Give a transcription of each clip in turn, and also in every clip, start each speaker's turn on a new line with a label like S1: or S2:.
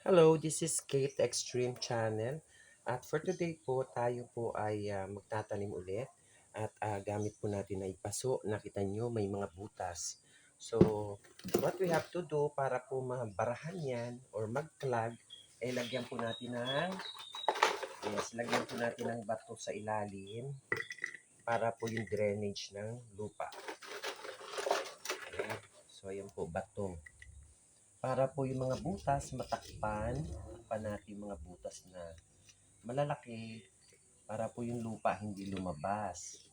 S1: Hello, this is Kate Extreme Channel. At for today po, tayo po ay magtatanim ulit. At gamit po natin ay paso. Nakita nyo, may mga butas. So, what we have to do para po mabarahan yan or mag-clog, lagyan po natin lagyan po natin ng bato sa ilalim para po yung drainage ng lupa. Okay. So, ayan po, bato. Para po yung mga butas matakpan natin mga butas na malalaki para po yung lupa hindi lumabas.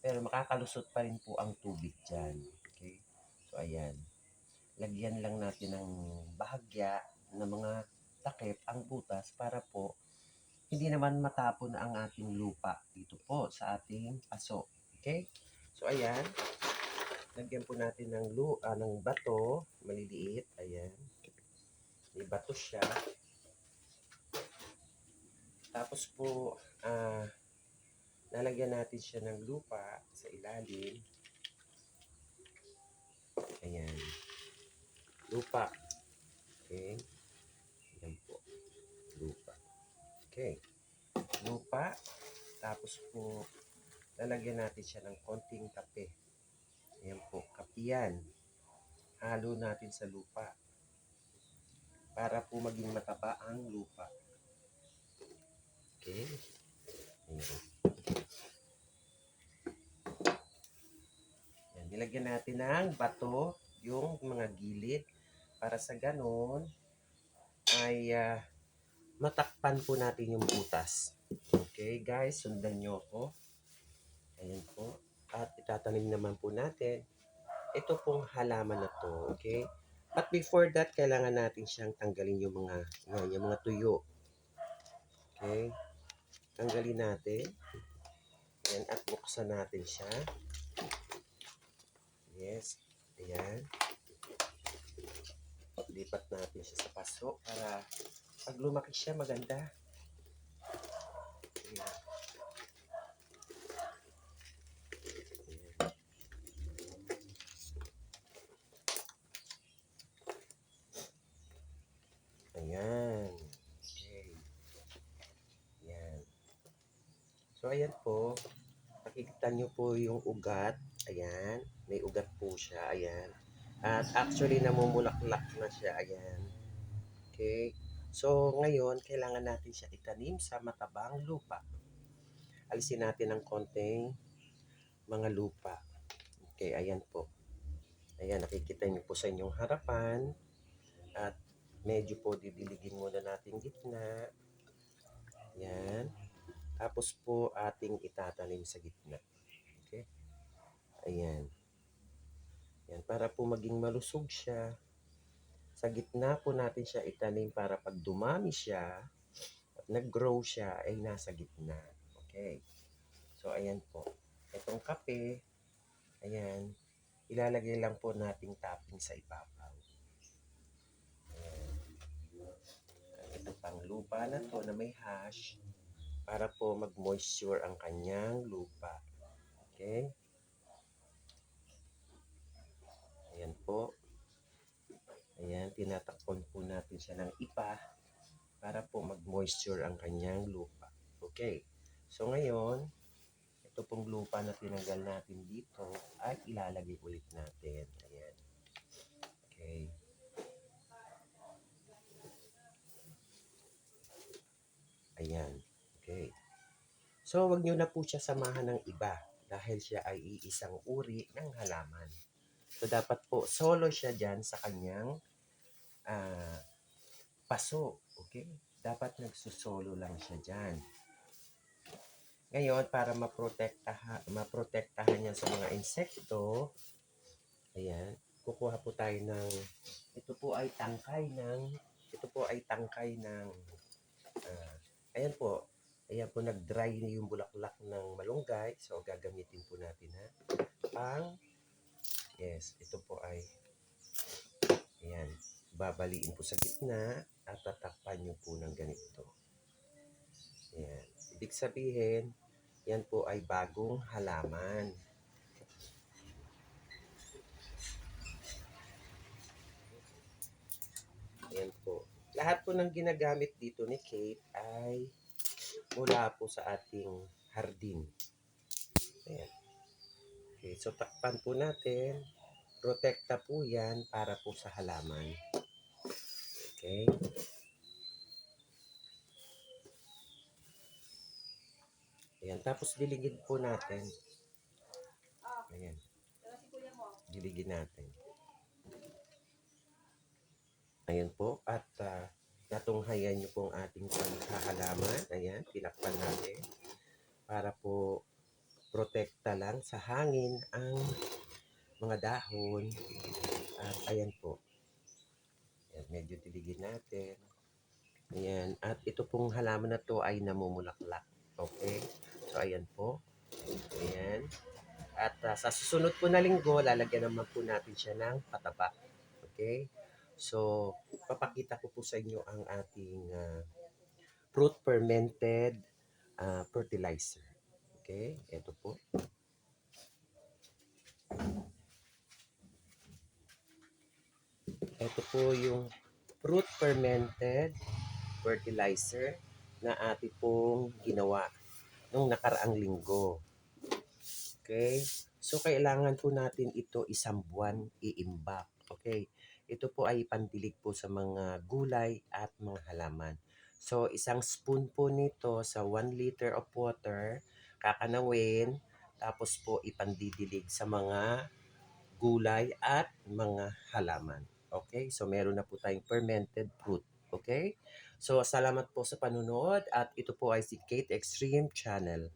S1: Pero makakalusot pa rin po ang tubig dyan. Okay? So, ayan. Lagyan lang natin ng bahagya ng mga takip ang butas para po hindi naman matapon ang ating lupa dito po sa ating paso. Okay? So, ayan. Lagyan po natin ng bato, maliliit. Ayan. May bato siya. Tapos po, lalagyan natin siya ng lupa sa ilalim. Ayan. Lupa. Okay. Ayan po. Lupa. Okay. Lupa. Tapos po, lalagyan natin siya ng konting kape. Ayan po. Kapiyan. Halo natin sa lupa. Para po maging mataba ang lupa. Okay. Ayan. Ayan. Nilagyan natin ng bato yung mga gilid para sa ganon ay matakpan po natin yung butas. Okay guys, sundan nyo ako. Ayan po. At itatanim naman po natin ito pong halaman na to. Okay? But before that, kailangan natin siyang tanggalin yung mga tuyo. Okay? Tanggalin natin. Ayan, at buksan natin siya. Yes. Ayan. Lipat natin siya sa paso para pag lumaki siya maganda. Ayan. Ayan. Okay. Ayan. So, ayan po. Nakikita nyo po yung ugat. Ayan. May ugat po siya. Ayan. At actually, namumulaklak na siya. Ayan. Okay. So, ngayon, kailangan natin siya itanim sa matabang lupa. Alisin natin ng konting mga lupa. Okay, ayan po. Ayan, nakikita niyo po sa inyong harapan. At medyo po didiligin muna natin gitna. Ayan. Tapos po ating itatanim sa gitna. Okay. Ayan. Ayan, para po maging malusog siya. Sa gitna po natin siya itanim para pag dumami siya at nag-grow siya ay nasa gitna. Okay. So, ayan po. Itong kape, ayan, ilalagay lang po nating topping sa ibabaw. Ayan. Ito pang lupa na to na may hash para po mag-moisture ang kanyang lupa. Okay. Ayan po. Ayan, tinatakpan po natin siya ng ipa para po mag-moisture ang kanyang lupa. Okay. So, ngayon, ito pong lupa na tinanggal natin dito ay ilalagay ulit natin. Ayan. Okay. Ayan. Okay. So, wag nyo na po siya samahan ng iba dahil siya ay iisang uri ng halaman. So, dapat po solo siya dyan sa kanyang paso. Okay? Dapat nagsusolo lang siya dyan. Ngayon, para maprotektahan yan sa mga insekto, ayan, kukuha po tayo ng, ito po ay tangkay ng, ayan po, nag-dry na yung bulaklak ng malunggay. So, gagamitin po natin yes, ito po ay, ayan, babaliin po sa gitna at tatakpan nyo po ng ganito. Ayan. Ibig sabihin, yan po ay bagong halaman. Ayan po. lahat po ng ginagamit dito ni Kate ay mula po sa ating hardin. Ayan. Okay, so takpan po natin. Protekta po yan para po sa halaman. Okay. Ayan, tapos diligid po natin. Ayan. Diligid natin. Ayan po. At natunghayan nyo po ang ating paghahalaman. Ayan, tinakpan natin. Para po protekta lang sa hangin ang mga dahon. At ayan po. Ayan, medyo diligid natin. Ayan. At ito pong halaman na to ay namumulaklak. Okay? So, ayan po. Ayan. At sa susunod po na linggo, lalagyan naman po natin siya ng pataba. Okay? So, papakita ko po sa inyo ang ating fruit fermented fertilizer. Okay? Ito po. Ito po yung fruit fermented fertilizer na ating pong ginawa nung nakaraang linggo. Okay? So, kailangan po natin ito isang buwan iimbak. Okay? Ito po ay pandilig po sa mga gulay at mga halaman. So, isang spoon po nito sa 1 liter of water, kakanawin, tapos po ipandidilig sa mga gulay at mga halaman. Okay? So, meron na po tayong fermented fruit. Okay? So, salamat po sa panunood at ito po ay si Kate Extreme Channel.